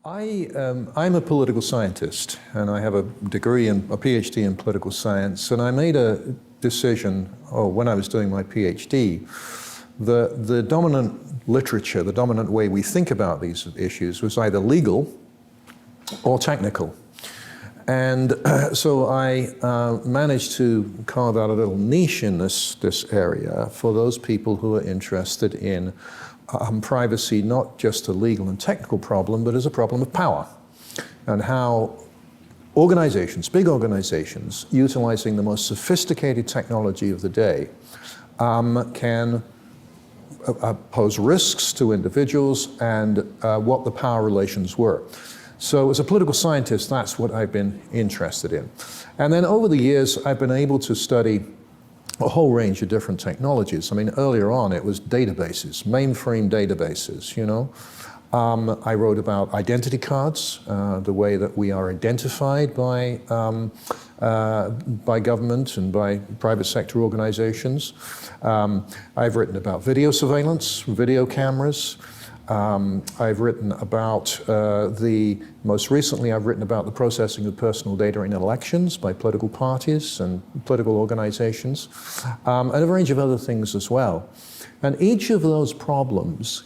I'm a political scientist, and I have a degree in a PhD in political science, and I made a decision, when I was doing my PhD, the dominant literature, the dominant way we think about these issues was either legal or technical. And so I managed to carve out a little niche in this area for those people who are interested in privacy, not just a legal and technical problem, but as a problem of power, and how organizations, big organizations, utilizing the most sophisticated technology of the day can pose risks to individuals, and what the power relations were. So as a political scientist, that's what I've been interested in. And then over the years, I've been able to study a whole range of different technologies. I mean, earlier on, it was databases, mainframe databases, you know. I wrote about identity cards, the way that we are identified by government and by private sector organizations. I've written about video surveillance, video cameras. I've written about most recently I've written about the processing of personal data in elections by political parties and political organizations, and a range of other things as well. And each of those problems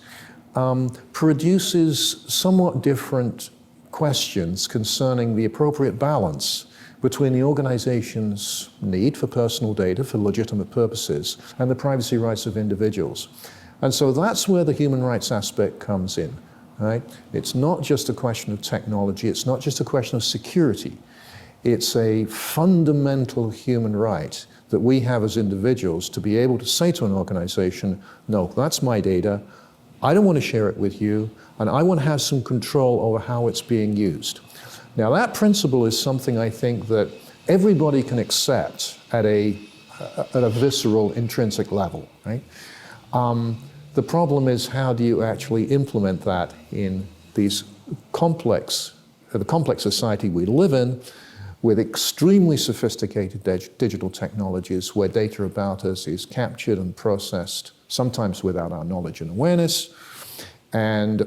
produces somewhat different questions concerning the appropriate balance between the organization's need for personal data for legitimate purposes and the privacy rights of individuals. And so that's where the human rights aspect comes in, right? It's not just a question of technology, it's not just a question of security. It's a fundamental human right that we have as individuals to be able to say to an organization, no, that's my data, I don't want to share it with you, and I want to have some control over how it's being used. Now that principle is something I think that everybody can accept at a visceral, intrinsic level, right? The problem is, how do you actually implement that in the complex society we live in, with extremely sophisticated digital technologies where data about us is captured and processed, sometimes without our knowledge and awareness, and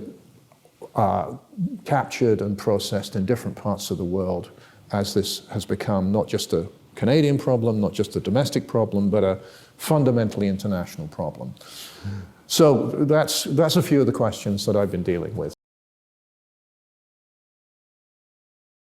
captured and processed in different parts of the world, as this has become not just a Canadian problem, not just a domestic problem, but a fundamentally international problem. So that's a few of the questions that I've been dealing with.